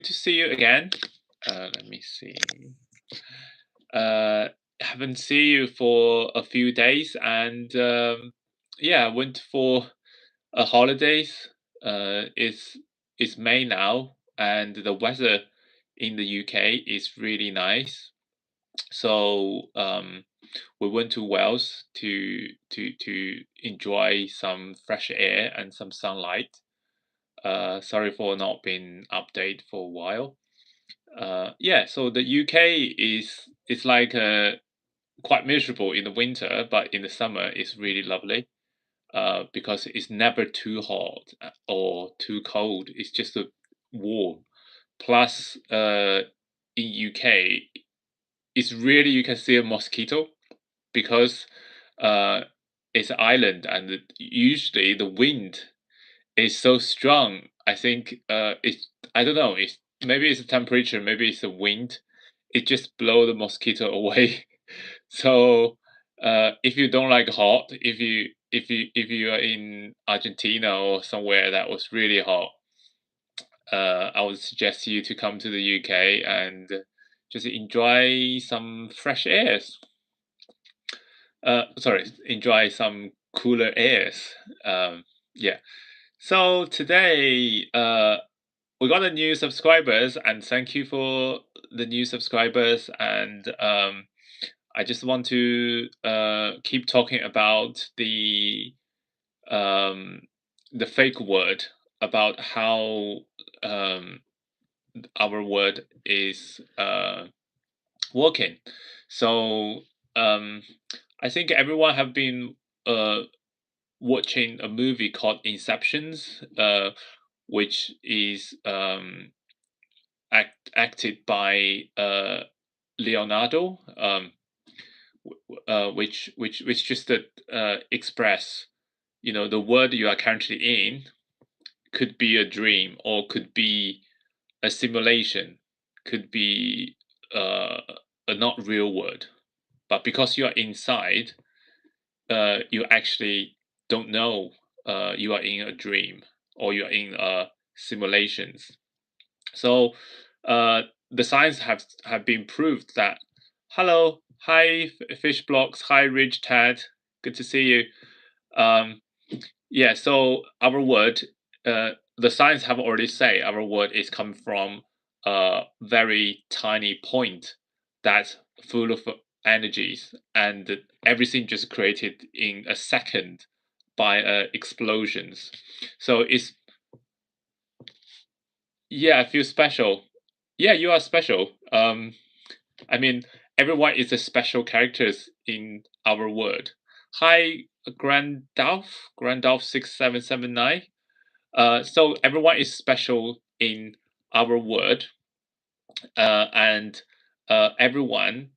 To see you again. Let me see. Uh, haven't seen you for a few days, and yeah, I went for a holidays. It's May now, and the weather in the UK is really nice. So we went to Wales to enjoy some fresh air and some sunlight. Sorry for not being updated for a while. Yeah, so the UK is like quite miserable in the winter, but in the summer it's really lovely. Because it's never too hot or too cold. It's just warm. Plus, in UK, it's really you can see a mosquito because uh, it's an island and usually the wind is so strong. I think it's I don't know. It's maybe it's the temperature, maybe it's the wind. It just blow the mosquito away. So if you don't like hot, if you are in Argentina or somewhere that was really hot, I would suggest you to come to the UK and just enjoy some fresh airs. Sorry, enjoy some cooler airs. Yeah. So today, we got a new subscribers, and thank you for the new subscribers. And I just want to keep talking about um, the fake word, about how um, our word is working. So um, I think everyone have been uh, watching a movie called Inceptions, which is acted by Leonardo, which just express, the world you are currently in could be a dream or could be a simulation, could be a not real world, but because you are inside, you actually don't know you are in a dream or you are in simulations. So the science have been proved that. Hello, hi, fish blocks, hi, Ridge Ted, good to see you. Um, yeah, so our word, the science have already say our word is come from a very tiny point that's full of energies, and everything just created in a second by explosions. So it's yeah, I feel special. Yeah, you are special. I mean, everyone is a special characters in our world. Hi, Grandalf 6779. So everyone is special in our world, and everyone,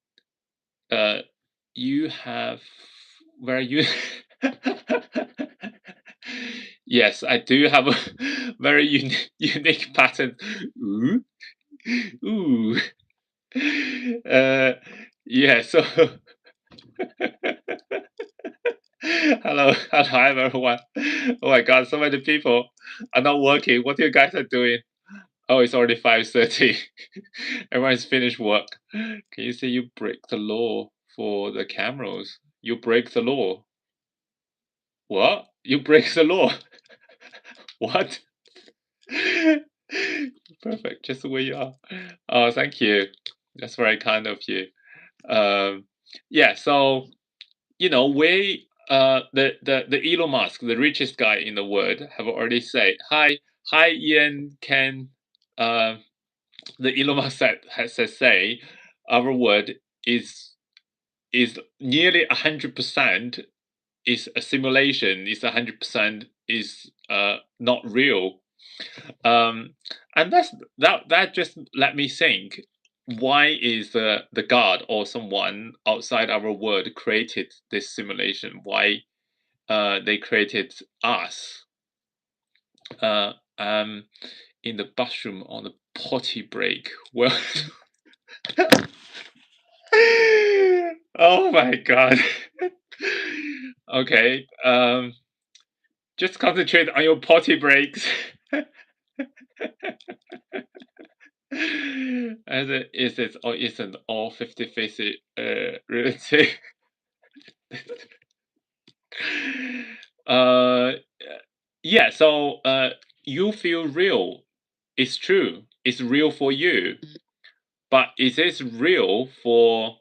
uh, you have where you. Yes, I do have a very unique pattern. Ooh, ooh. Uh, yeah. So, hello, everyone. Oh my God, so many people are not working. What you guys are doing? Oh, it's already 5:30. Everyone's finished work. Can you see you break the law for the cameras? You break the law. What? You break the law? What? Perfect, just the way you are. Oh, thank you. That's very kind of you. Um, yeah, so we the Elon Musk, the richest guy in the world, have already said hi Ian Ken. Uh, the Elon Musk has said say our word is nearly 100% is a simulation. Is 100% is not real. Um, and that just let me think. Why is the God or someone outside our world created this simulation? Why they created us uh, um, in the bathroom on the potty break? Well, oh my God. Okay, just concentrate on your potty breaks. As it is it or isn't all 50-50 relative. uh yeah, so you feel real. It's true. It's real for you. But is this real for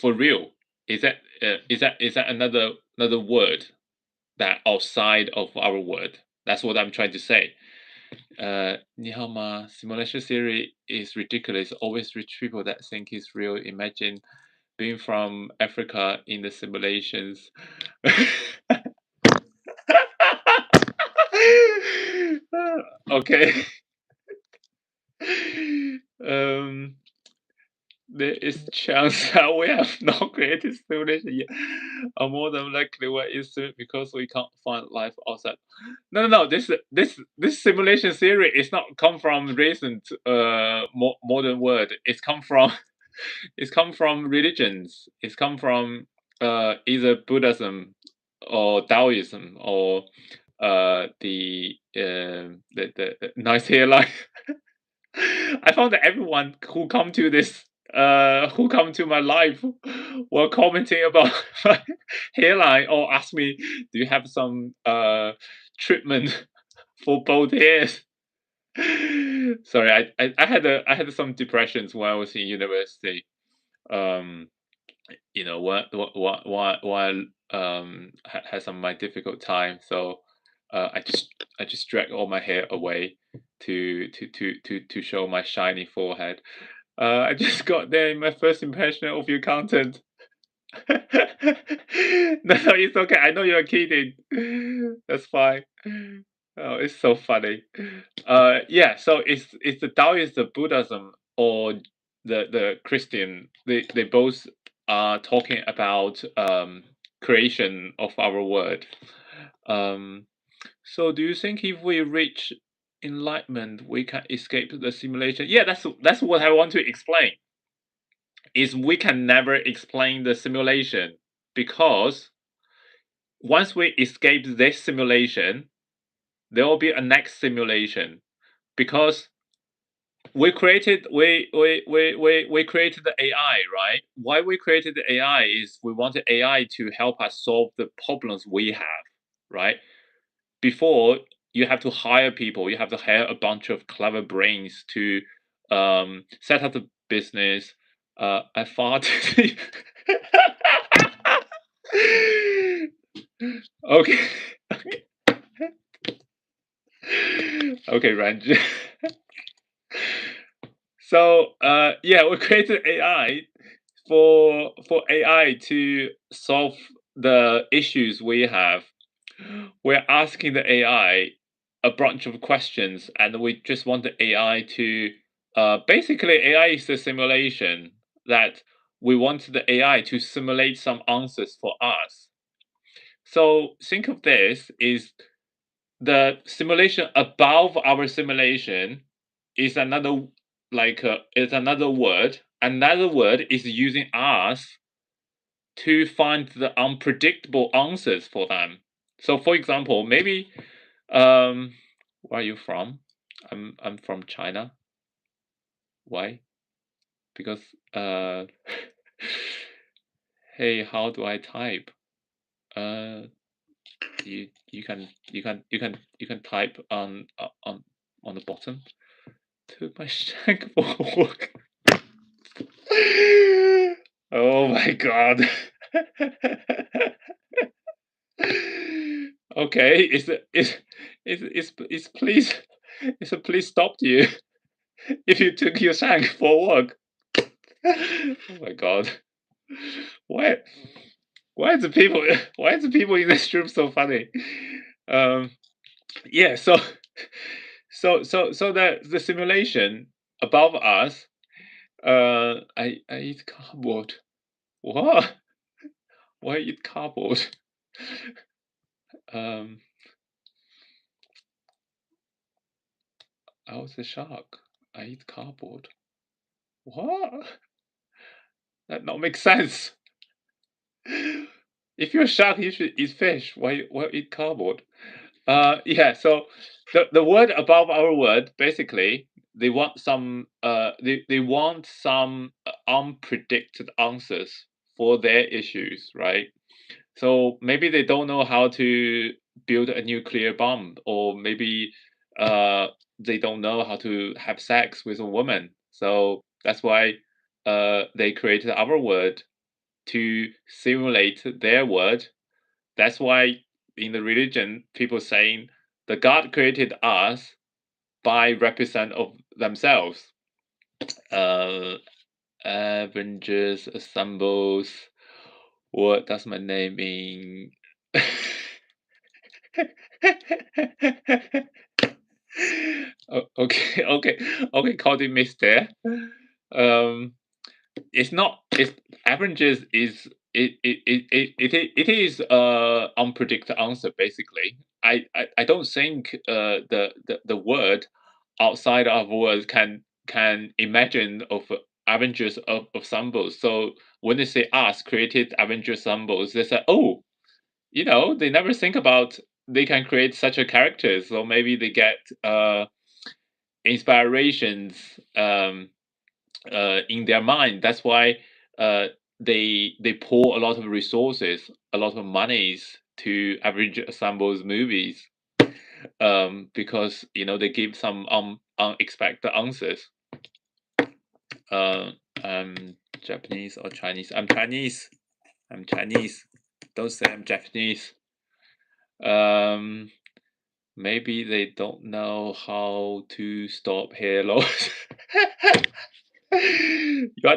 real? Is that another word that outside of our word? That's what I'm trying to say. 你好吗? Simulation theory is ridiculous. Always rich people that think it's real. Imagine being from Africa in the simulations. Okay. um, there is chance that we have not created simulation yet. Or more than likely, what is it because we can't find life outside? No. This simulation theory is not come from recent modern world. It's come from religions. It's come from either Buddhism or Taoism or the nice hairline. I found that everyone who come to my life were commenting about my hairline or ask me, do you have some treatment for both hairs? Sorry, I had some depressions when I was in university. Um, while had some my difficult time, so I just dragged all my hair away to show my shiny forehead. I just got there in my first impression of your content. No, it's okay. I know you're kidding. That's fine. Oh, it's so funny. Yeah. So it's the Taoist, the Buddhism, or the Christian. They both are talking about creation of our world. Um, so do you think if we reach enlightenment, we can escape the simulation? Yeah, that's what I want to explain. Is we can never explain the simulation because once we escape this simulation, there will be a next simulation because we created the AI, right? Why we created the AI is we wanted AI to help us solve the problems we have, right? Before you have to hire people, you have to hire a bunch of clever brains to set up the business. I thought okay. Okay, Ranj. So yeah, we created AI for AI to solve the issues we have. We're asking the AI a bunch of questions, and we just want the AI to basically AI is a simulation that we want the AI to simulate some answers for us. So think of this is the simulation above our simulation is another is another word. Another word is using us to find the unpredictable answers for them. So for example, maybe where are you from? I'm from China. Why? Because hey, how do I type? Uh you can type on the bottom. Took my shank for a walk. Oh my god. Okay, please please stop you if you took your shank for a walk. Oh my god. Why why is the people in this room so funny? Um yeah, so the simulation above us, I eat cardboard. What? Why eat cardboard? Um, I was a shark. I eat cardboard. What? That not make sense. If you're a shark, you should eat fish. Why eat cardboard? Yeah. So the word above our word, basically, they want some unpredicted answers for their issues, right? So maybe they don't know how to build a nuclear bomb, or maybe uh, they don't know how to have sex with a woman. So that's why they created our word to simulate their word. That's why in the religion, people saying the God created us by represent of themselves. Uh, Avengers assembles. What does my name mean? Okay, Cody missed there. Um, it's not. It's averages is it is unpredicted answer basically. I don't think the word outside of words can imagine of Avengers of symbols. So when they say us created Avengers symbols, they say, oh, they never think about they can create such a character. So maybe they get inspirations in their mind. That's why uh, they pour a lot of resources, a lot of monies to average ensembles movies, because they give some unexpected answers. Uh, I'm Japanese or Chinese. I'm Chinese. I'm Chinese. Don't say I'm Japanese. Um, Maybe they don't know how to stop hair loss.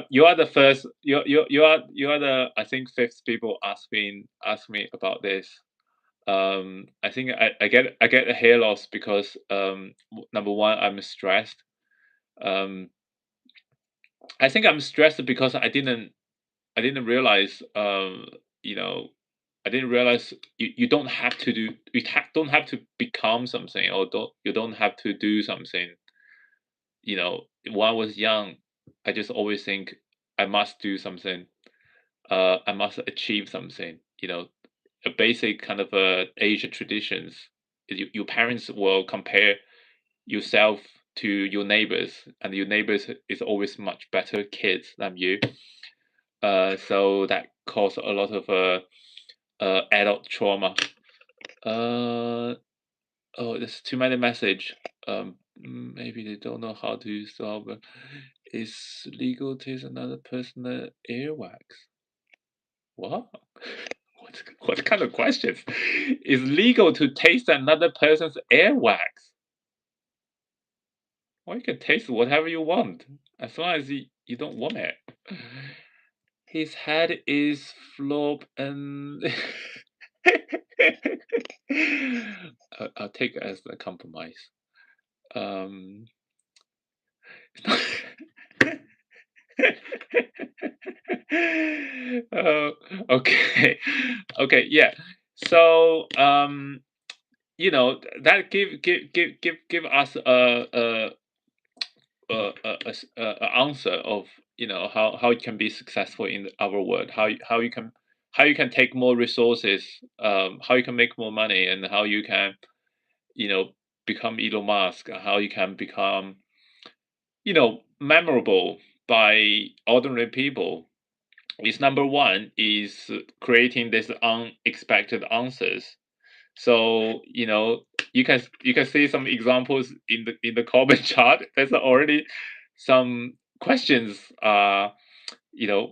You are the first. You are the, I think, fifth people ask me about this. I think I get a hair loss because number one, I'm stressed. Um, I think I'm stressed because I didn't realize, you know I didn't realize you don't have to don't have to become something, or you don't have to do something. When I was young, I just always think I must do something. I must achieve something. A basic kind of Asian traditions. Your parents will compare yourself to your neighbors, and your neighbors is always much better kids than you. So that caused a lot of adult trauma. Uh, oh, there's too many message. Maybe they don't know how to solve. Is legal to use another person's earwax? What? What kind of questions? Is legal to taste another person's earwax? Well, you can taste whatever you want, as long as you don't want it. His head is flop and I'll take it as a compromise. Um, oh, okay, okay, yeah. So, that give us a answer of how you can be successful in our world, how you can take more resources, how you can make more money, and how you can you know become Elon Musk, how you can become memorable by ordinary people. Is number one is creating this unexpected answers. So you can see some examples in the comment chart. There's already some questions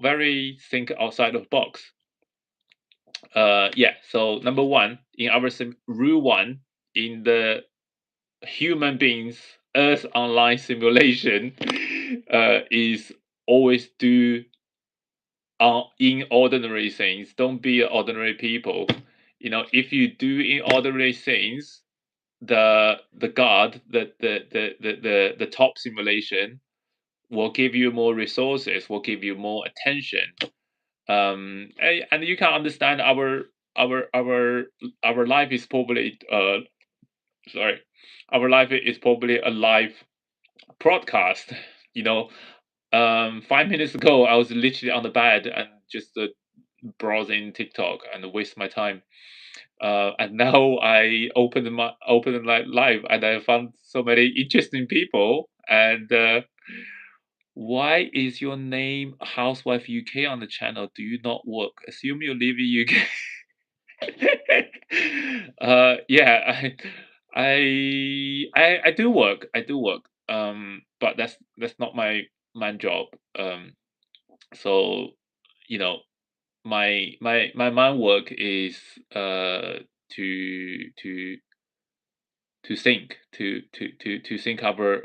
very think outside of box. Yeah. So number one in our rule one in the human beings Earth online simulation is always do in ordinary things. Don't be ordinary people. If you do in ordinary things, the god, the top simulation will give you more resources, will give you more attention. And you can understand our life is probably sorry, our life is probably a live broadcast. You know, 5 minutes ago I was literally on the bed and just browsing TikTok and waste my time. And now I opened my live, and I found so many interesting people, And why is your name Housewife UK on the channel? Do you not work? Assume you live in UK. Yeah, I do work. I do work. But that's not my main job. So you know, my main work is to to sync our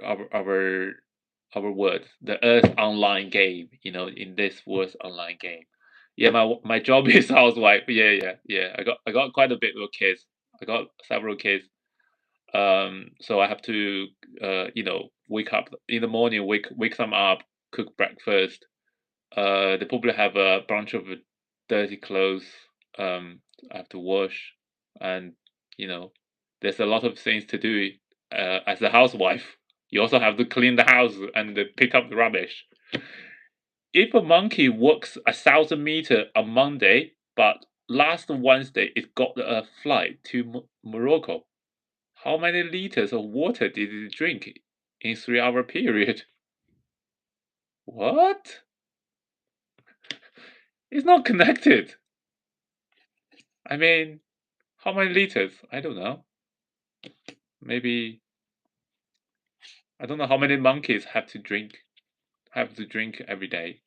words, the Earth online game. In this Earth online game. Yeah, my job is housewife. Yeah. I got quite a bit of kids. I got several kids. So I have to wake up in the morning, wake them up, cook breakfast. They probably have a bunch of dirty clothes. I have to wash, and you know, there's a lot of things to do. As a housewife, you also have to clean the house and pick up the rubbish. If a monkey walks 1,000 meters on Monday, but last Wednesday it got a flight to Morocco, how many liters of water did it drink in 3 hour period? What? It's not connected. I mean, how many liters? I don't know. Maybe I don't know how many monkeys have to drink every day,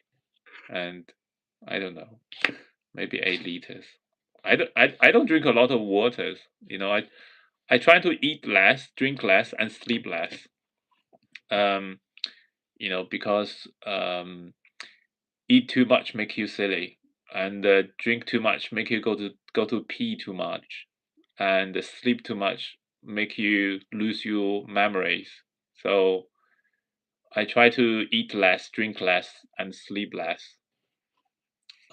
and I don't know. Maybe 8 liters. I don't drink a lot of waters. I try to eat less, drink less, and sleep less. Um, because eat too much make you silly, and drink too much make you go to pee too much, and sleep too much make you lose your memories. So I try to eat less, drink less, and sleep less.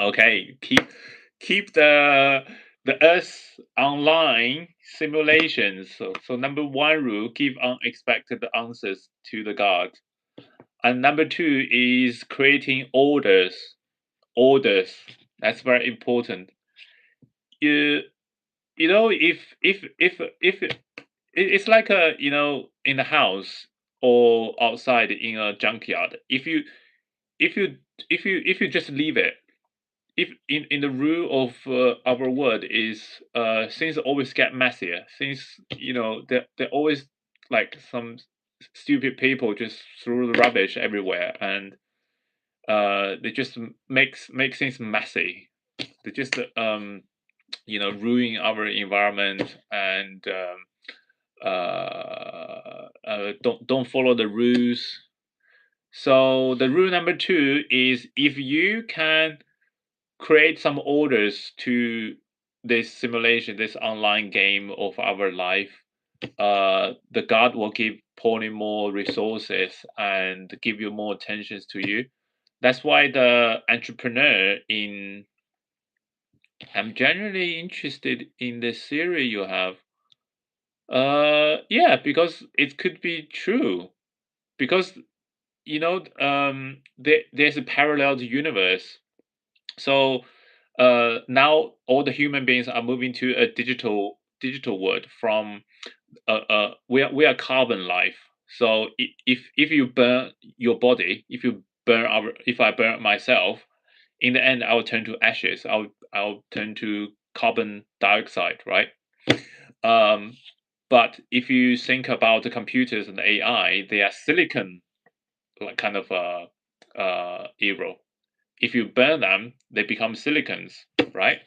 Okay, keep the Earth online simulations. So number one rule: give unexpected answers to the God. And number two is creating orders. Orders. That's very important. You if it's like in the house or outside in a junkyard. If you just leave it, if in the rule of our world is things always get messier. Things they're always like some stupid people just throw the rubbish everywhere, and they just make things messy. They just ruin our environment, and don't follow the rules. So the rule number two is, if you can create some orders to this simulation, this online game of our life, the God will give pouring more resources and give you more attentions to you. That's why the entrepreneur in I'm generally interested in the theory you have. Yeah, because it could be true. Because there's a parallel universe. So now all the human beings are moving to a digital world. From we are carbon life. So if you burn your body, if I burn myself, in the end I'll turn to ashes. I'll turn to carbon dioxide, right? Um, but if you think about the computers and AI, they are silicon, like kind of era. If you burn them, they become silicons, right?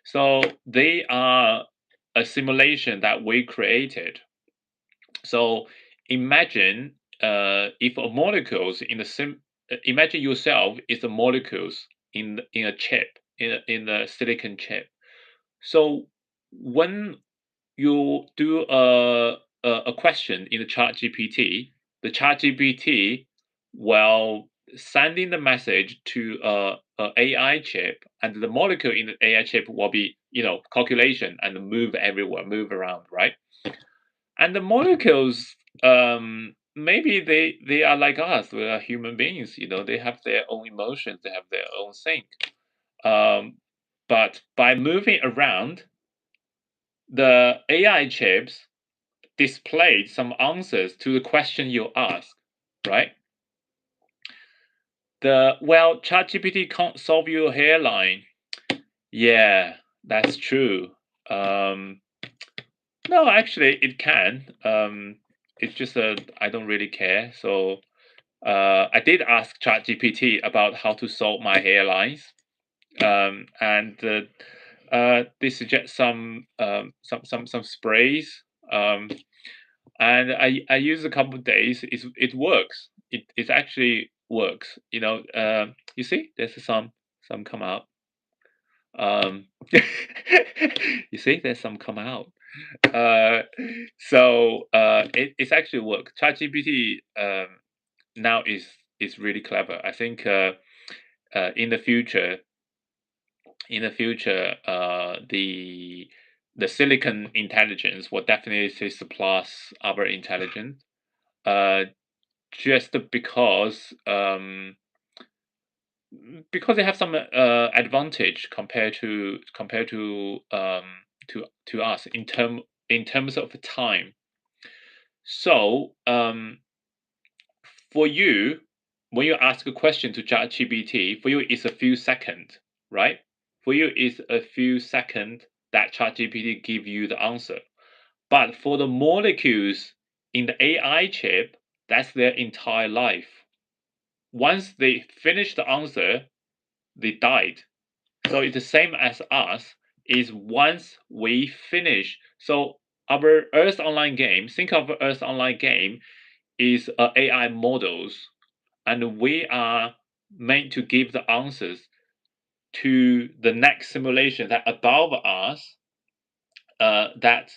So they are a simulation that we created. So imagine if a molecules in the imagine yourself is the molecules in a chip, in a silicon chip. So when you do a question in the chat GPT, the chat GPT will sending the message to a AI chip, and the molecule in the AI chip will be calculation and move everywhere, move around, right? And the molecules, maybe they are like us. They are human beings. They have their own emotions. They have their own thing. Um, but by moving around, the AI chips displayed some answers to the question you ask. right? ChatGPT can't solve your hairline. Yeah, that's true. Um, no, actually, it can. It's just I don't really care. So I did ask ChatGPT about how to solve my hairlines, and they suggest some sprays. And I use a couple of days. It works. It actually works. You see, there's some come out. Um, you see, there's some come out. Uh, it's actually work. ChatGPT now is really clever. I think in the future, the silicon intelligence will definitely surpass our intelligence. Uh, just because they have some advantage compared to us in terms of time. So for you, when you ask a question to ChatGPT, for you it's a few seconds, right? For you it's a few seconds that ChatGPT give you the answer. But for the molecules in the AI chip, that's their entire life. Once they finish the answer, they died. So it's the same as us. Is once we finish. So our Earth Online game. Think of Earth Online game is AI models, and we are meant to give the answers to the next simulation that above us that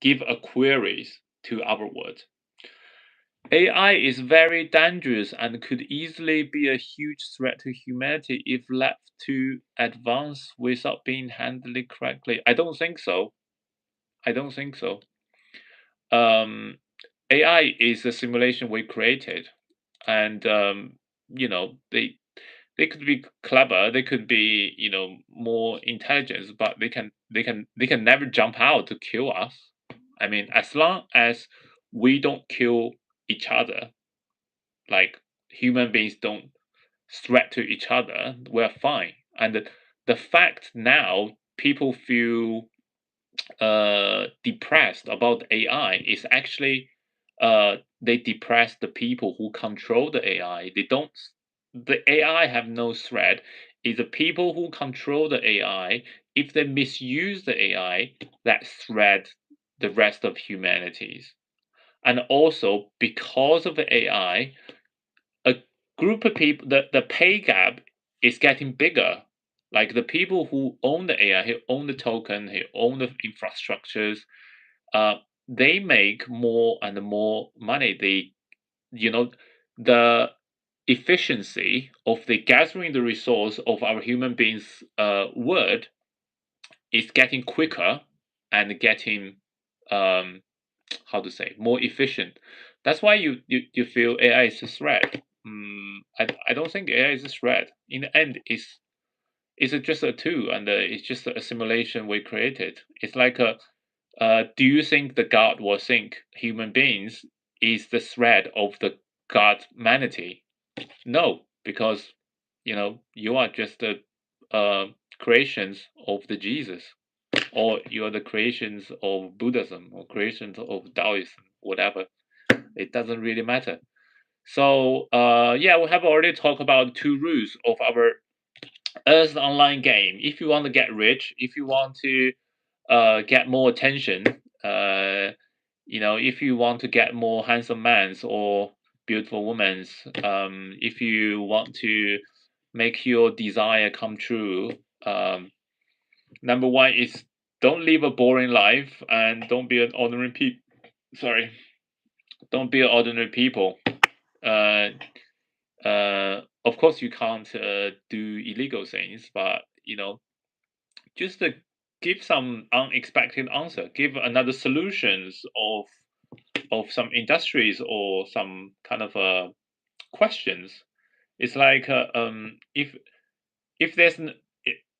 give a queries to our world. AI is very dangerous and could easily be a huge threat to humanity if left to advance without being handled correctly. I don't think so. I don't think so. Um, AI is a simulation we created, and they could be clever, they could be more intelligent, but they can never jump out to kill us. I mean, as long as we don't kill each other, like human beings don't threat to each other, we're fine. And the fact now people feel depressed about AI is actually they depress the people who control the AI. They don't. The AI have no threat. It's the people who control the AI. If they misuse the AI, that threat the rest of humanities. And also because of the AI, a group of people, the pay gap is getting bigger. Like the people who own the AI, who own the token, who own the infrastructures, uh, they make more and more money. You know, the efficiency of the gathering the resource of our human beings' word is getting quicker and getting um, how to say more efficient. That's why you feel AI is a threat. I don't think AI is a threat. In the end, it's just a tool, and it's just a simulation we created. It's like a do you think the God will think human beings is the threat of the God humanity? No, because you are just the creations of the Jesus, or you are the creations of Buddhism, or creations of Taoism, whatever. It doesn't really matter. So yeah, we have already talked about two rules of our Earth Online game. If you want to get rich, if you want to get more attention, if you want to get more handsome men's or beautiful women's, if you want to make your desire come true, number one is don't live a boring life and don't be an ordinary sorry, don't be an ordinary people. Uh, of course, you can't do illegal things, but just give some unexpected answer, give another solutions of some industries or some kind of questions. It's like if there's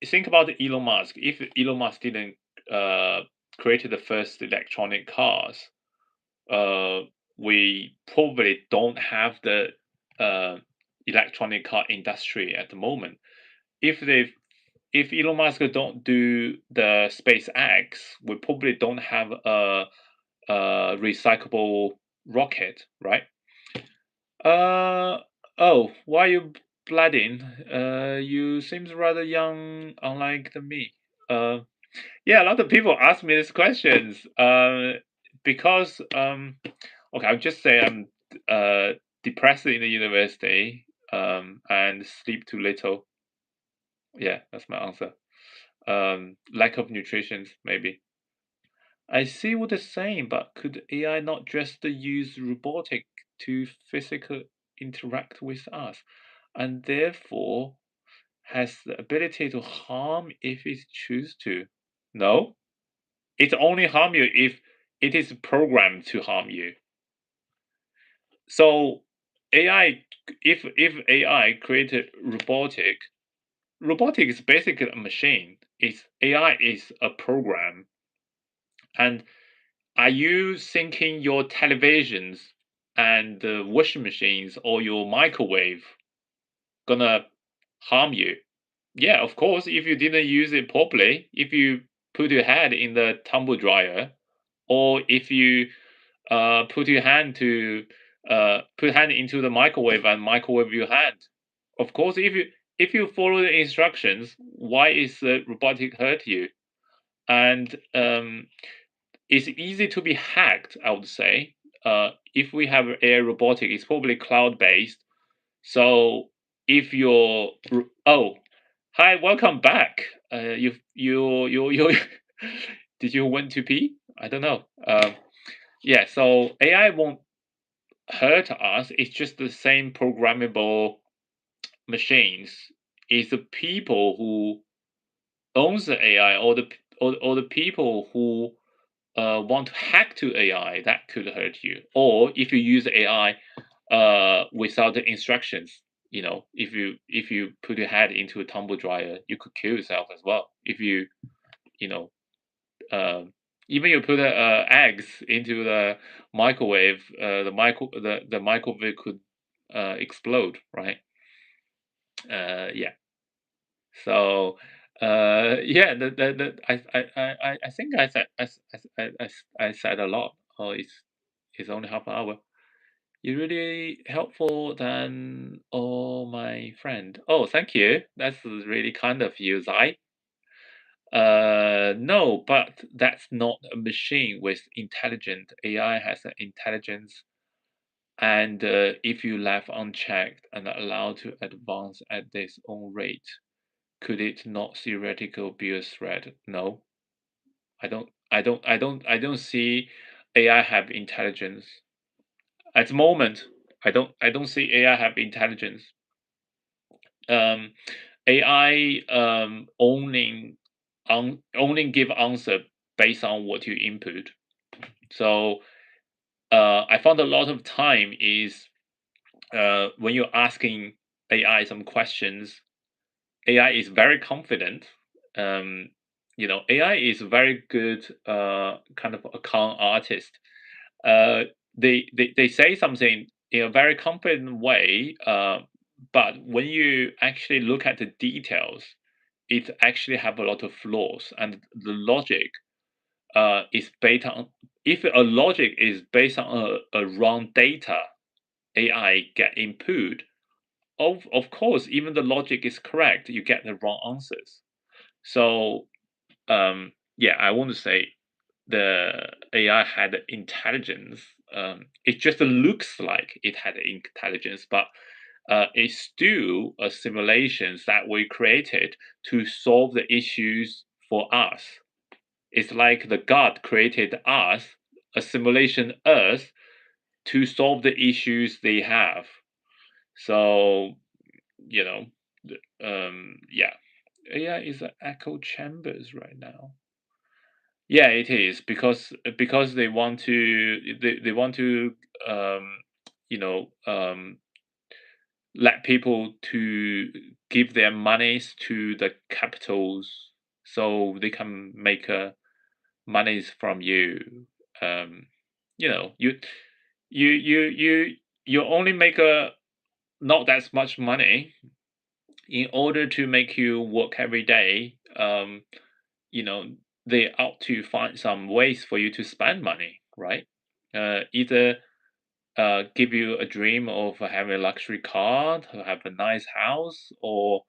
think about Elon Musk. If Elon Musk didn't uh, created the first electronic cars, uh, we probably don't have the electronic car industry at the moment. If they if Elon Musk don't do the SpaceX, we probably don't have a recyclable rocket, right? Uh oh, why you blooding? You seems rather young, unlike me. Uh, yeah, a lot of people ask me these questions. Because okay, I'll just say I'm depressed in the university. And sleep too little. Yeah, that's my answer. Lack of nutrition, maybe. I see what they're saying, but could AI not just use robotic to physically interact with us, and therefore has the ability to harm if it chooses to? No, it only harm you if it is programmed to harm you. So AI, if AI created robotic is basically a machine. It's AI is a program. And are you thinking your televisions and washing machines or your microwave gonna harm you? Yeah, of course, if you didn't use it properly, if you put your head in the tumble dryer, or if you put your hand to put hand into the microwave and microwave your hand. Of course, if you follow the instructions, why is the robotic hurt you? And it's easy to be hacked, I would say. If we have AI robotic, it's probably cloud based. So if you're oh, hi, welcome back. You did you went to pee? I don't know. Yeah, so AI won't hurt us. It's just the same programmable machines. It's the people who owns the AI, or or the people who want to hack to AI that could hurt you. Or if you use AI without the instructions, if you put your head into a tumble dryer, you could kill yourself as well. If you know um, even you put eggs into the microwave, the microwave could explode, right? Yeah. So yeah, I think I said I said a lot. Oh, it's only half an hour. You're really helpful than oh my friend. Oh, thank you. That's really kind of you, Zai. No, but that's not a machine with intelligent. AI has an intelligence, and if you left unchecked and allowed to advance at its own rate, could it not theoretically be a threat? No, I don't see AI have intelligence at the moment. I don't see AI have intelligence. Um, AI only give answer based on what you input. So I found a lot of time is when you're asking AI some questions, AI is very confident. Um, AI is very good kind of a con artist. Uh, they say something in a very confident way, but when you actually look at the details, it actually have a lot of flaws, and the logic is based on if a logic is based on a wrong data, AI get input. Of course, even the logic is correct, you get the wrong answers. So yeah, I want to say the AI had intelligence. It just looks like it had intelligence, but it's still a simulations that we created to solve the issues for us. It's like the God created us, a simulation Earth, to solve the issues they have. So, you know, yeah, AI is an echo chambers right now. Yeah, it is because they want to um, you know let people to give their monies to the capitals so they can make monies from you. Um, you you only make a not that much money in order to make you work every day. You know, they ought to find some ways for you to spend money, right? Either give you a dream of having a luxury car, to have a nice house, or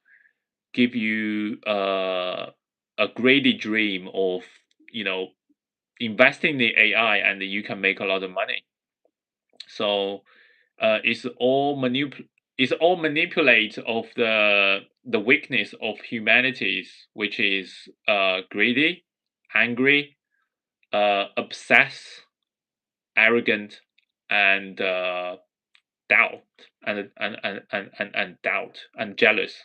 give you a greedy dream of, you know, investing in the AI and you can make a lot of money. So it's all manipulate of the weakness of humanities, which is greedy, angry, obsessed, arrogant, and doubt, and doubt and jealous.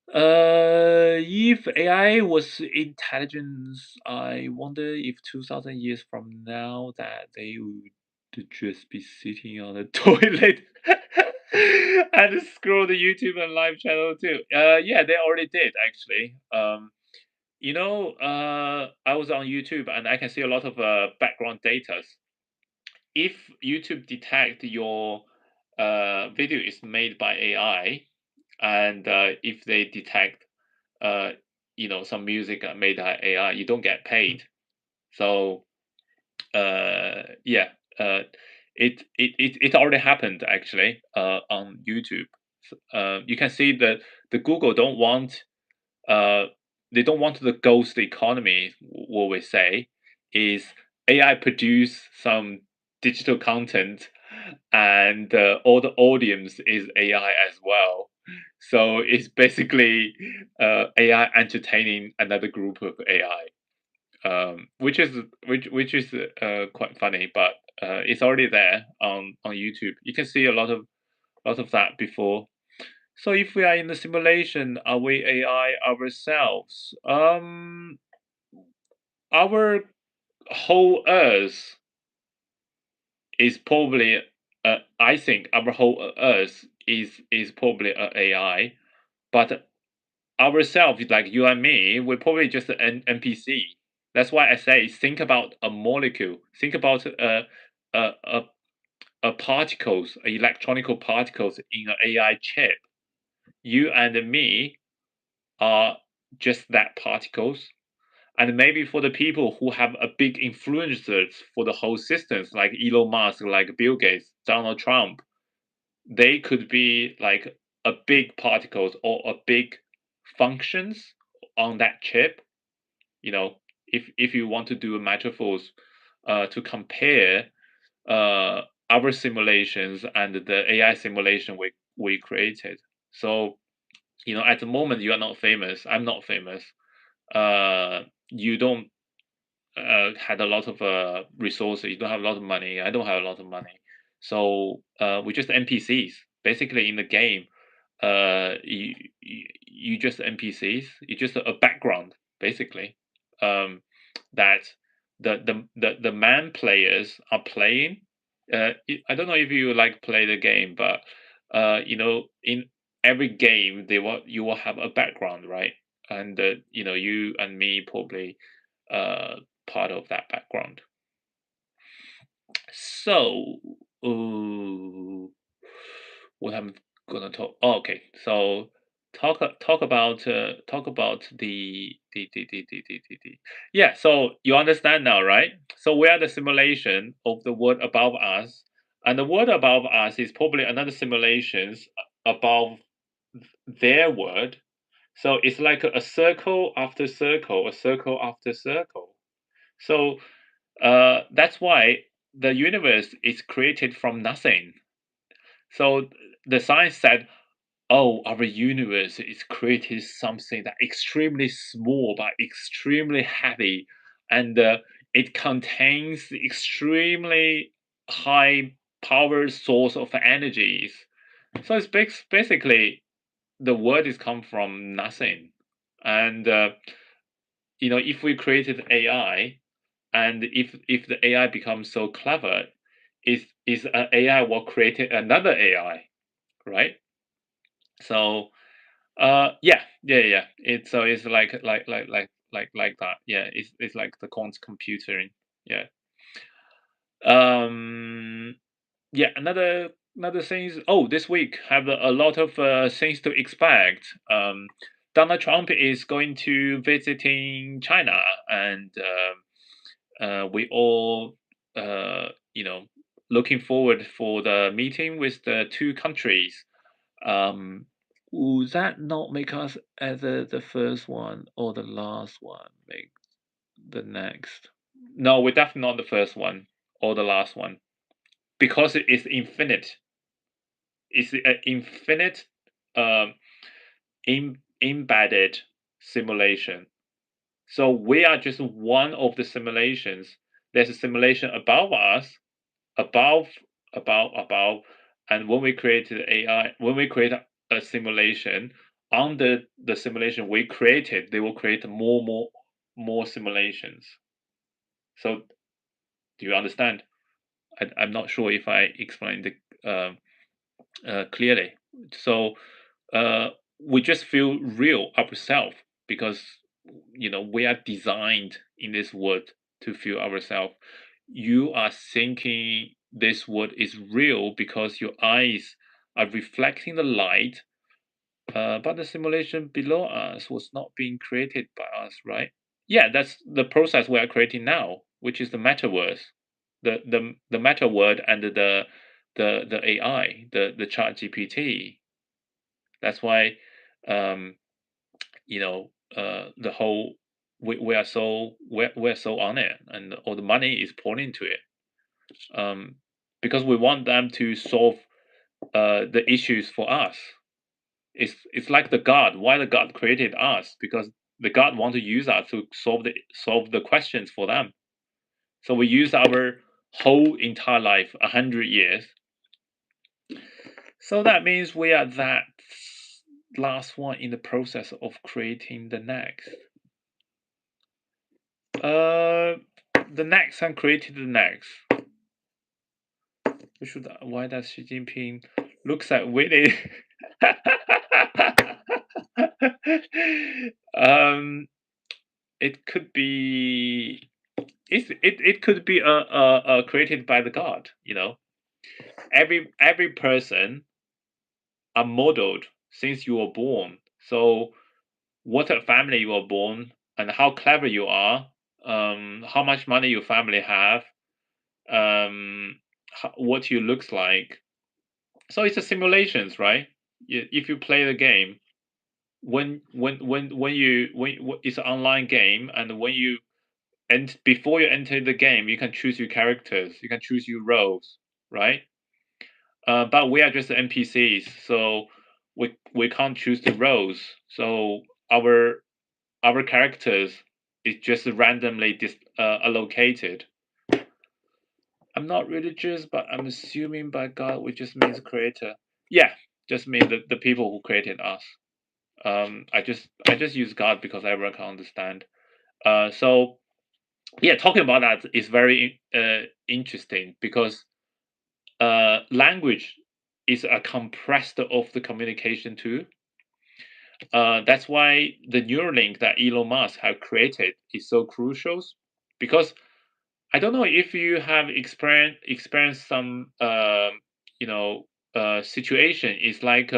If AI was intelligence, I wonder if 2000 years from now that they would just be sitting on a toilet and scroll the YouTube and live channel too. Yeah, they already did actually. I was on YouTube and I can see a lot of background data. If YouTube detect your video is made by AI, and if they detect uh, some music made by AI, you don't get paid. So yeah, uh, it already happened actually on YouTube. You can see that the Google don't want uh, they don't want the ghost economy. What we say is AI produce some digital content, and all the audience is AI as well. So it's basically AI entertaining another group of AI, which is quite funny, but it's already there on YouTube. You can see a lot of that before. So if we are in the simulation, are we AI ourselves? Our whole Earth is probably, I think our whole Earth is probably a AI, but ourselves, like you and me, we're probably just an NPC. That's why I say think about a molecule. Think about a a, a particles, electronical particles in an AI chip. You and me are just that particles. And maybe for the people who have a big influencers for the whole systems, like Elon Musk, like Bill Gates, Donald Trump, they could be like a big particles or a big functions on that chip. You know, if you want to do a metaphors to compare uh, our simulations and the AI simulation we created. So at the moment you are not famous. I'm not famous. You don't had a lot of resources. You don't have a lot of money. I don't have a lot of money. So we're just NPCs. Basically, in the game, you just NPCs. You're just a background, basically. That the man players are playing. I don't know if you like play the game, but in every game, you will have a background, right? And you and me probably uh, part of that background. So, uh, what I'm gonna talk? Oh, okay, so talk about the yeah. So you understand now, right? So we are the simulation of the world above us, and the world above us is probably another simulations above their world. So it's like a circle after circle, a circle after circle. So that's why the universe is created from nothing. So the science said, "Oh, our universe is created something that extremely small but extremely heavy, and it contains extremely high power source of energies." So it's basically the word is come from nothing, and if we created AI, and if the AI becomes so clever, is an AI will create another AI, right? So yeah. It's like that. Yeah, it's like the quantum computing. Yeah. Um, yeah, another thing is, oh, this week have a lot of things to expect. Donald Trump is going to visiting China, and we all, you know, looking forward for the meeting with the two countries. Um, would that not make us either the first one or the last one? Make the next? No, we're definitely not the first one or the last one because it is infinite. It's an infinite, um, embedded simulation. So we are just one of the simulations. There's a simulation above us, above, above, and when we create the AI, when we create a simulation under the simulation we created, they will create more simulations. So do you understand? I'm not sure if I explained it clearly. So uh, we just feel real ourselves because we are designed in this world to feel ourselves. You are thinking this world is real because your eyes are reflecting the light, but the simulation below us was not being created by us, right? Yeah, that's the process we are creating now, which is the metaverse, the meta world and the AI, the Chat GPT. That's why, um, the whole we're so on it, and all the money is poured into it, um, because we want them to solve the issues for us. It's like the God. Why the God created us? Because the God want to use us to solve the questions for them. So we use our whole entire life, 100 years. So that means we are that last one in the process of creating the next. Uh, the next and created the next. Why does Xi Jinping looks at Willy? um, it could be. It could be created by the God. Every person are modeled since you were born. So what a family you were born and how clever you are, how much money your family have, what you looks like. So it's a simulations, right? If you play the game, it's an online game, and and before you enter the game, you can choose your characters, you can choose your roles, right? But we are just NPCs, so we can't choose the roles. So our our characters is just randomly allocated. I'm not religious, but I'm assuming by God, which just means creator. Yeah, just mean the people who created us. I just use God because everyone can understand. So yeah, talking about that is very interesting because language is a compressed of the communication too. That's why the Neuralink that Elon Musk have created is so crucial because I don't know if you have experienced some situation. It's like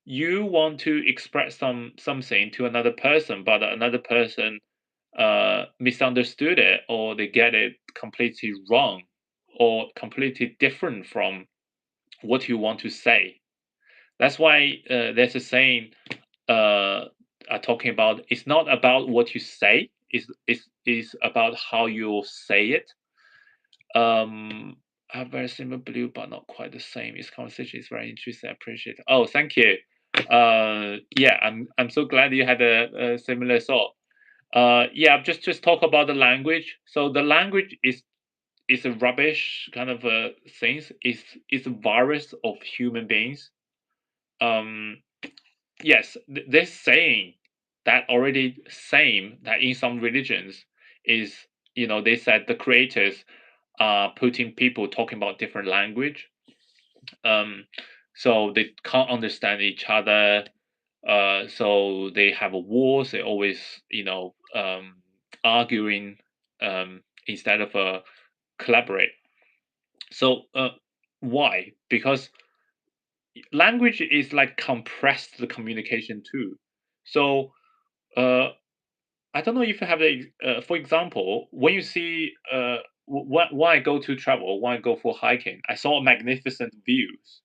you want to express something to another person, but another person misunderstood it, or they get it completely wrong, or completely different from what you want to say. That's why there's a saying talking about it's not about what you say, is about how you say it. I have very similar belief, but not quite the same. This conversation is very interesting. I appreciate it. Oh, thank you. Yeah, I'm so glad you had a similar thought. Yeah, just talk about the language. So the language is a rubbish kind of things. It's a virus of human beings. Um, yes, this saying that already same that in some religions is they said the creators are putting people talking about different language, um, so they can't understand each other. So they have a wars. They always arguing instead of collaborate. So why? Because language is like compressed the communication too. So uh, I don't know if you have for example, when you see when I go to travel, when I go for hiking, I saw magnificent views,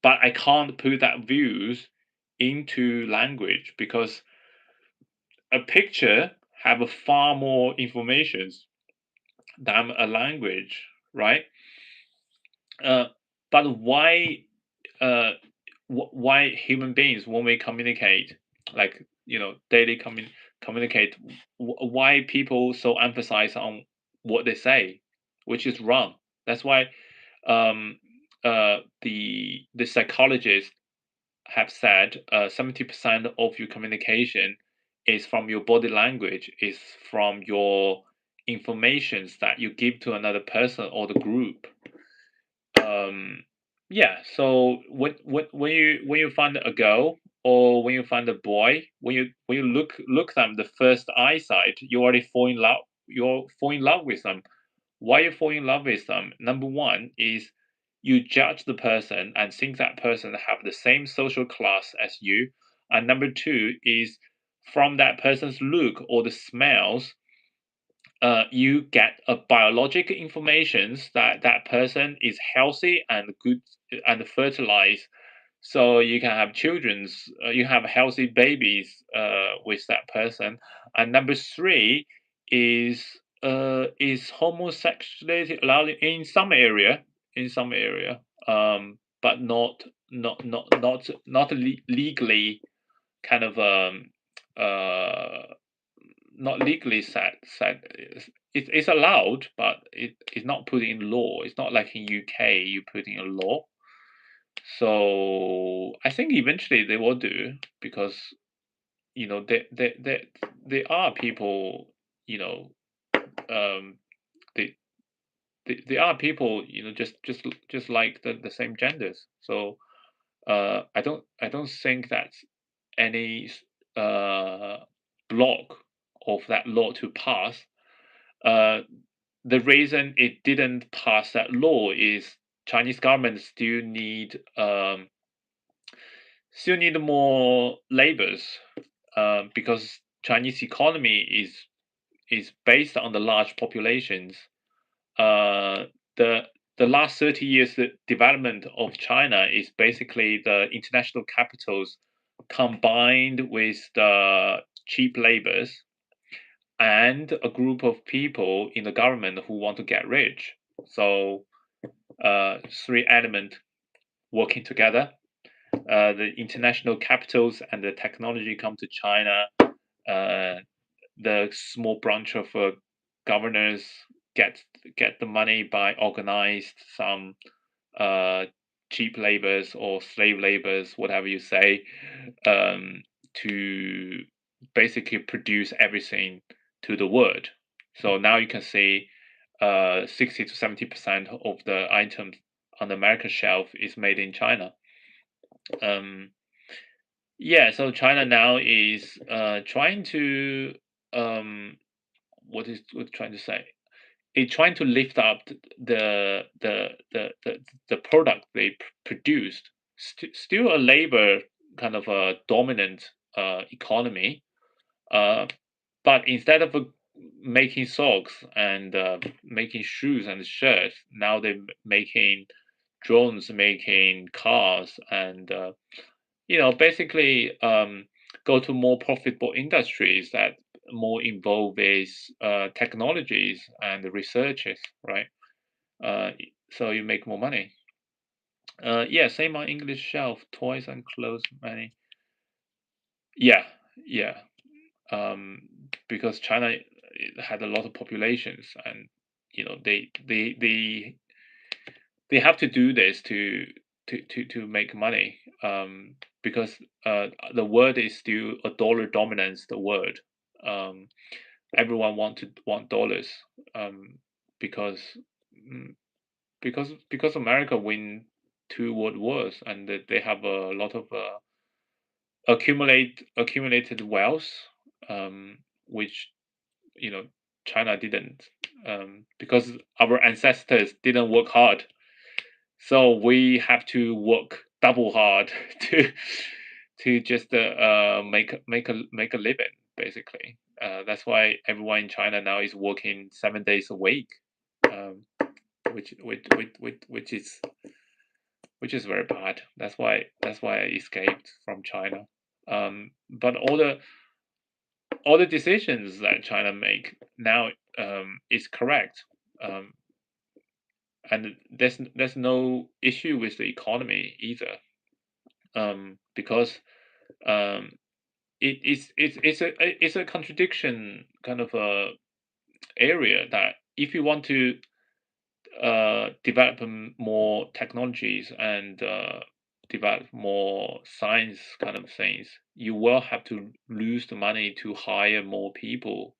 but I can't put that views into language because a picture have a far more informations than a language, right? Uh, but uh, why human beings when we communicate, like daily communicate, why people so emphasize on what they say, which is wrong. That's why um, the psychologists have said 70% of your communication is from your body language, is from your informations that you give to another person or the group. um yeah, so when you find a girl or when you find a boy, when you look them the first eyesight, you already fall in love with them. Why you fall in love with them? Number one is you judge the person and think that person have the same social class as you, and number two is from that person's look or the smells, you get a biological informations that that person is healthy and good and fertilized, so you can have children's you have healthy babies with that person. And number three is homosexuality allowed in some area, in some area, but not legally kind of not legally set. It's allowed, but it's not put in law. It's not like in UK you put in a law. So I think eventually they will do, because there are people, you know um they, there are people, just like the same genders. So I don't think that's any uh block of that law to pass. uh the reason it didn't pass that law is Chinese government still need more labors, because Chinese economy is based on the large populations. Uh, the the last 30 years the development of China is basically the international capitals combined with the cheap labors and a group of people in the government who want to get rich. So three elements working together. The international capitals and the technology come to China. Uh, the small branch of governors get get the money by organized some uh, cheap labors or slave labors, whatever you say, to basically produce everything to the world. So now you can see 60 to 70% of the items on the American shelf is made in China. Um, yeah, so China now is trying to um, what trying to say? It's trying to lift up the product they produced. Still a labor kind of a dominant economy, uh, but instead of making socks and making shoes and shirts, now they're making drones, making cars, and basically go to more profitable industries that more involve with technologies and researches, right? Uh, so you make more money. Yeah, same on English shelf, toys and clothes money. Yeah, yeah. Um, because China had a lot of populations, and they have to do this to make money. Because the world is still a dollar dominance. The world, um, everyone want dollars, um, because mm, because America win two world wars, and they have a lot of accumulated wealth, which you know China didn't, because our ancestors didn't work hard. So we have to work double hard to just make a living, basically. That's why everyone in China now is working 7 days a week, um, which is very bad. That's why I escaped from China. But all the decisions that China make now, is correct. Um, and there's no issue with the economy either, because um, it's a contradiction kind of a area that if you want to develop more technologies and develop more science kind of things, you will have to lose the money to hire more people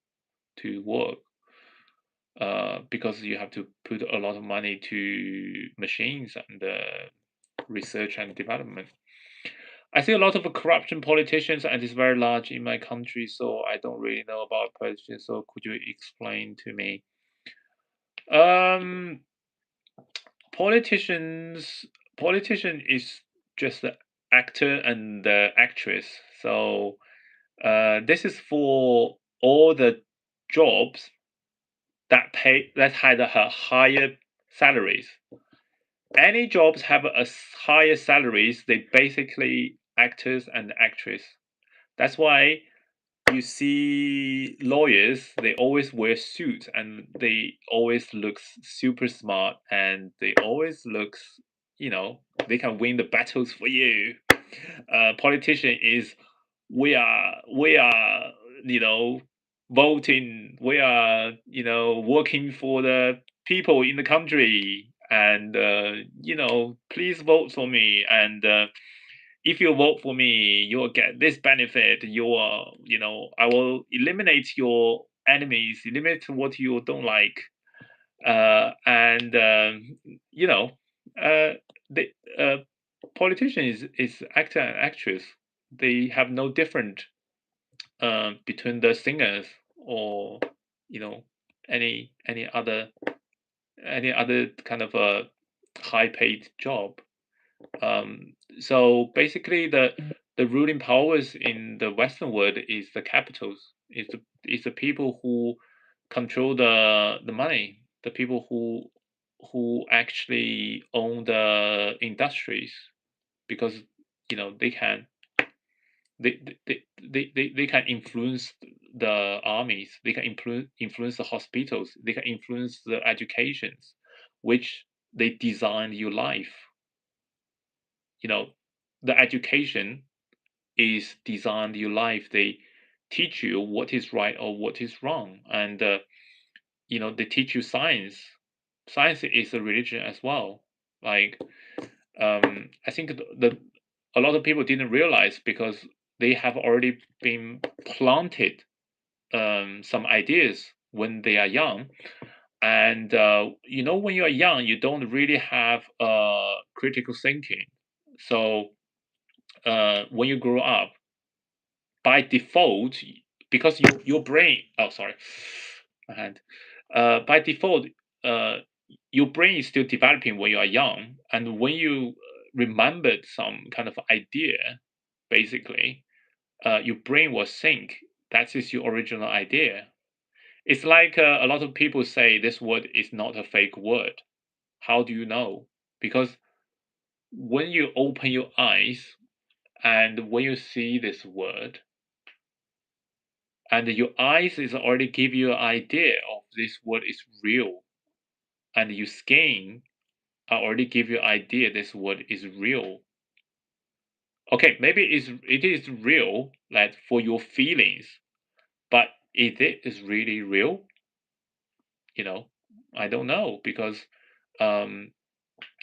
to work, because you have to put a lot of money to machines and research and development. I see a lot of corruption politicians, and it's very large in my country, so I don't really know about politicians. So could you explain to me? Um, politicians, politician is just the actor and the actress. So this is for all the jobs that had a higher salaries. Any jobs have a higher salaries. They basically actors and actress. That's why you see lawyers, they always wear suits and they always look super smart, and they always looks, they can win the battles for you. Politician is, we are voting, we are working for the people in the country, and please vote for me, and if you vote for me, you will get this benefit. I will eliminate your enemies, eliminate what you don't like, and you know, the politician is actor and actress. They have no different between the singers or you know any other kind of a high paid job. So basically, the ruling powers in the Western world is the capitals, is the people who control the money, the people who actually own the industries, because they can they can influence the armies, they can influence the hospitals, they can influence the educations, which they design your life. you know the education is designed your life. They teach you what is right or what is wrong, and they teach you science. Science is a religion as well. Like, I think a lot of people didn't realize, because they have already been planted some ideas when they are young. And when you are young, you don't really have critical thinking. So when you grow up, by default, because your brain, oh, sorry, my hand, by default, uh, your brain is still developing when you are young, and when you remembered some kind of idea, basically, your brain will think that is your original idea. It's like a lot of people say this word is not a fake word. How do you know? Because when you open your eyes and when you see this word, and your eyes is already give you an idea of this word is real, and your skin already give you idea this word is real. Okay, maybe it is real, like for your feelings, but is it is really real? you know I don't know, because um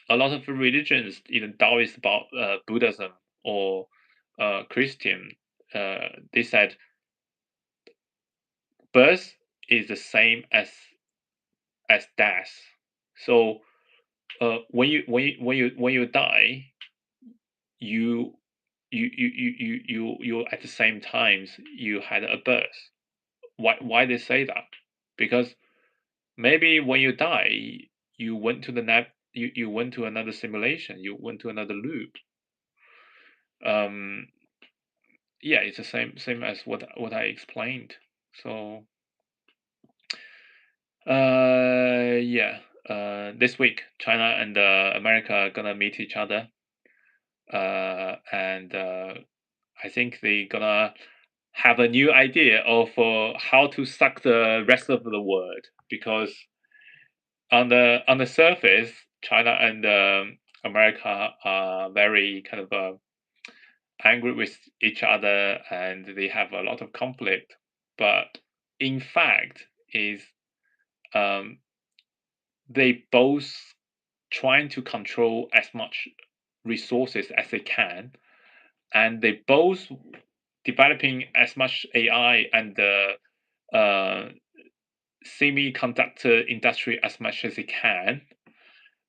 a lot of religions, even Taoist, about Buddhism or Christian, they said birth is the same as death. So when you die, you you at the same times you had a birth. Why they say that? because maybe when you die, you went to the you went to another simulation, you went to another loop. Um, yeah, it's the same as what I explained. So, yeah, this week China and America are gonna meet each other, and I think they're gonna have a new idea of how to suck the rest of the world, because on the surface, China and America are very kind of angry with each other, and they have a lot of conflict. But in fact, is um, they both trying to control as much resources as they can, and they both developing as much AI and uh, semiconductor industry as much as they can.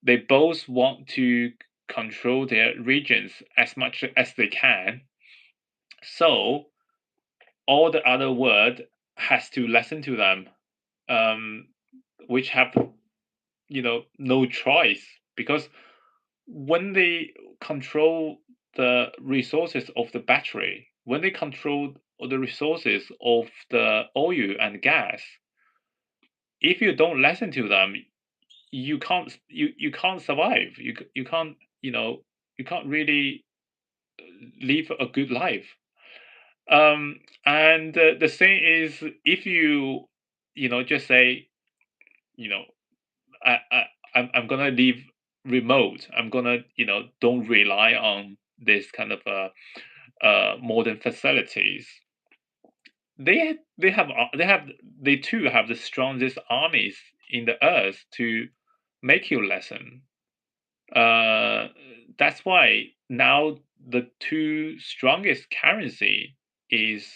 They both want to control their regions as much as they can. So all the other world has to listen to them, um, which have no choice, because when they control the resources of the battery, when they control the resources of the oil and gas, if you don't listen to them, you can't survive. You can't you can't really live a good life. And the thing is, if just say, you know I'm gonna leave remote. I'm gonna don't rely on this kind of modern facilities. They too have the strongest armies in the earth to make you listen. Uh, that's why now the two strongest currency is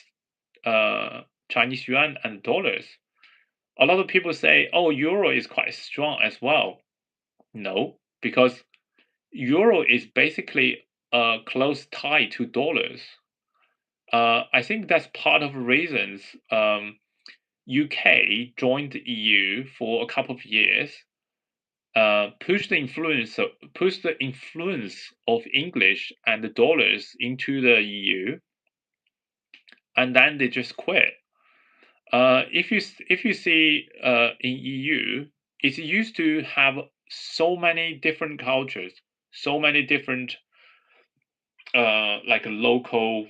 Chinese yuan and dollars. A lot of people say, "Oh, euro is quite strong as well." No, because euro is basically a close tie to dollars. I think that's part of the reasons UK joined the EU for a couple of years, push the influence of English and the dollars into the EU, and then they just quit. If you see in EU, it used to have so many different cultures, so many different like local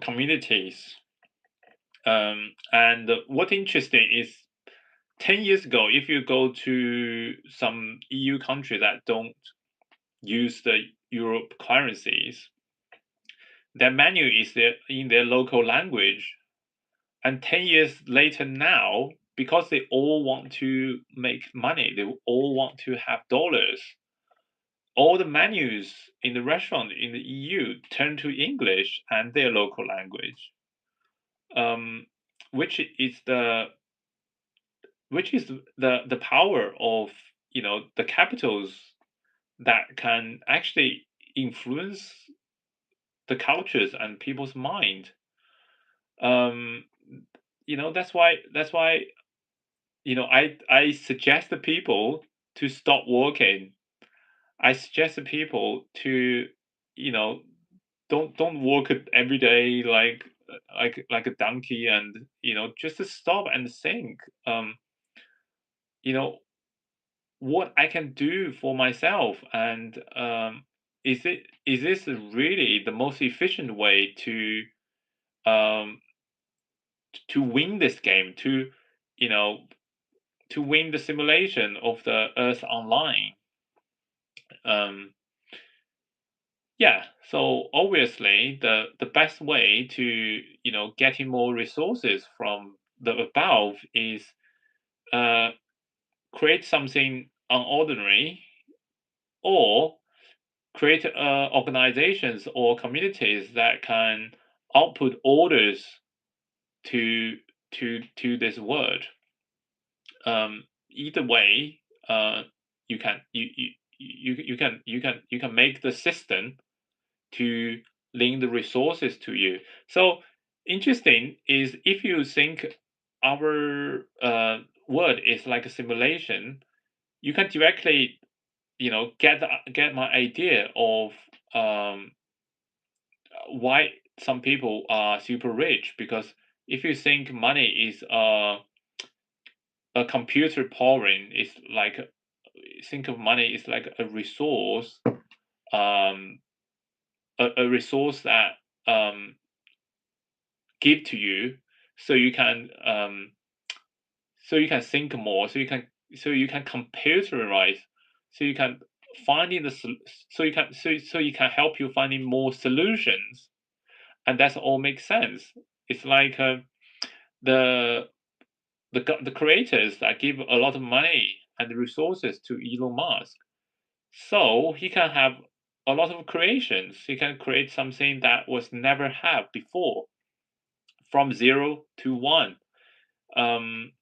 communities. And what interesting is 10 years ago, if you go to some EU country that don't use the Europe currencies, their menu is in their local language. And 10 years later now, because they all want to make money, they all want to have dollars, all the menus in the restaurant in the EU turn to English and their local language, um, which is the power of the capitals that can actually influence the cultures and people's mind. Um, that's why I suggest the people to stop working. I suggest the people to you know don't work every day like a donkey, and just to stop and think, um, you know what I can do for myself, and is this really the most efficient way um, to win this game, you know to win the simulation of the Earth Online? Um, yeah, so obviously the best way to getting more resources from the above is uh, create something unordinary, or create organizations or communities that can output orders to to this world. Either way, you can you can make the system to link the resources to you. So interesting is, if you think our world is like a simulation, you can directly, get my idea of um, why some people are super rich. Because if you think money is a computer powering, it's like think of money is like a resource, um, a resource that um, give to you, so you can think more, so you can computerize, so you can finding the so you can help you finding more solutions, and that's all makes sense. It's like the the creators that give a lot of money and resources to Elon Musk, so he can have a lot of creations. He can create something that was never had before, from 0 to 1. Um,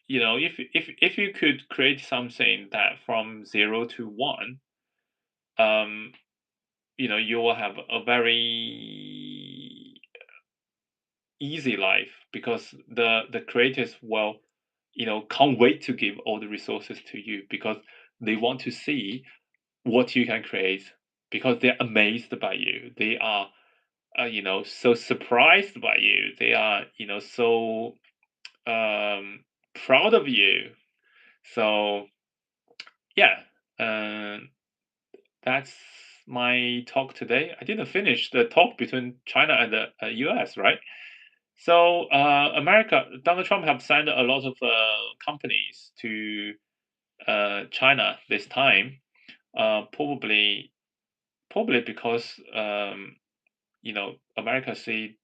if you could create something that from 0 to 1, um, you will have a very easy life, because the creators will, can't wait to give all the resources to you, because they want to see what you can create, because they're amazed by you. They are, so surprised by you. They are, so proud of you. So yeah, um, that's my talk today. I didn't finish the talk between China and the U.S., right? So America, Donald Trump have sent a lot of companies to China this time. Probably, because America see,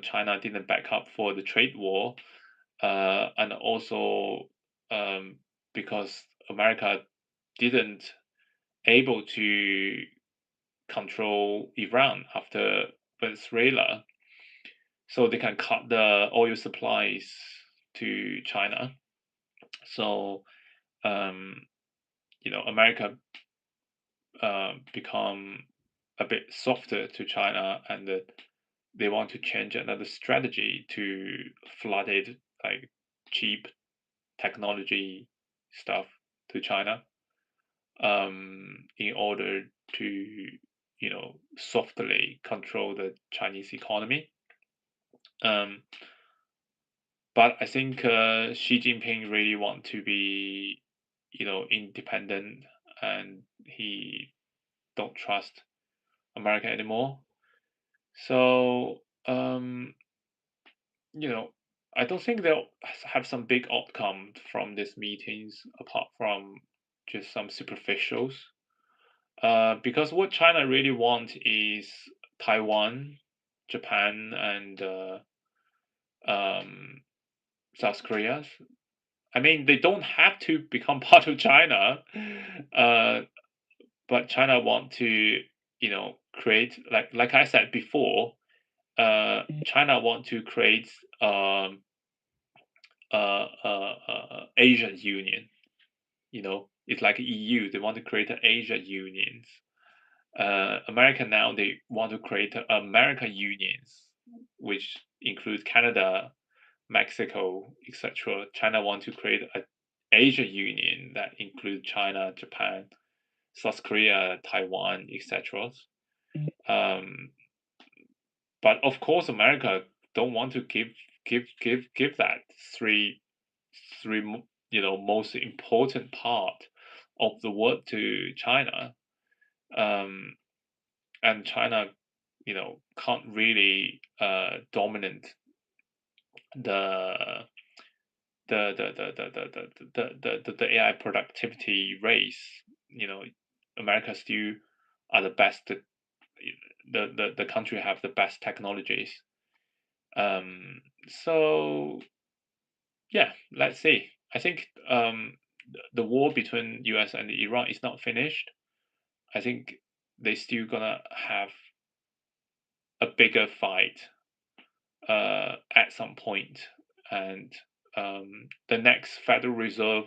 China didn't back up for the trade war, and also um, because America didn't able to control Iran after Venezuela, so they can cut the oil supplies to China. So um, America become a bit softer to China, and they want to change another strategy to flood it, like cheap technology stuff, to China, in order to, softly control the Chinese economy. Um, but I think Xi Jinping really want to be, independent, and he don't trust America anymore. So you know, I don't think they'll have some big outcome from these meetings, apart from just some superficials. Because what China really want is Taiwan, Japan, and um, South Korea. I mean, they don't have to become part of China, uh, but China want to, create, like I said before. China want to create um, Asian Union. It's like EU. They want to create an Asia unions. America now, they want to create American unions, which include Canada, Mexico, etc. China want to create an Asia Union that include China, Japan, South Korea, Taiwan, etc. Um, but of course, America don't want to give that three most important part of the world to China. Um, and China, can't really dominate the the AI productivity race. America still are the best. The country have the best technologies. So yeah, let's see. I think the war between US and Iran is not finished. I think they still gonna have a bigger fight at some point, and the next Federal Reserve,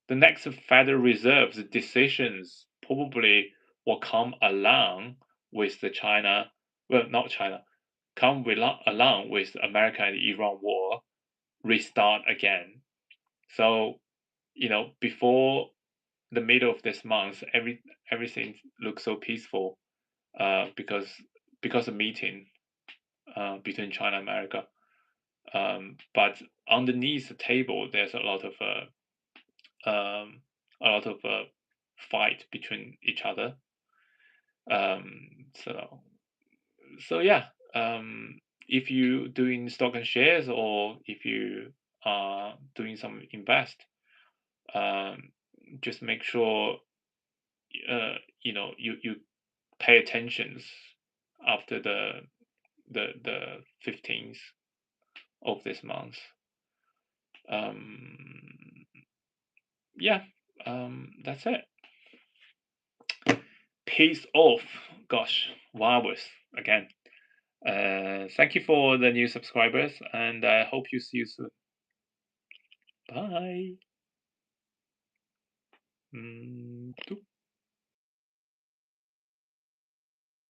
Reserve's decisions probably will come along with the China, well, not China, along with America and Iran war. restart again. So, before the middle of this month, everything looks so peaceful, because of meeting between China and America. But underneath the table, there's um, a lot of fight between each other. So yeah. If you doing stock and shares, or if you are doing some invest, um, just make sure you pay attentions after the 15th of this month. Um, yeah, that's it. Peace off. Gosh, 1 hours again. Thank you for the new subscribers, and I hope you see you soon. Bye.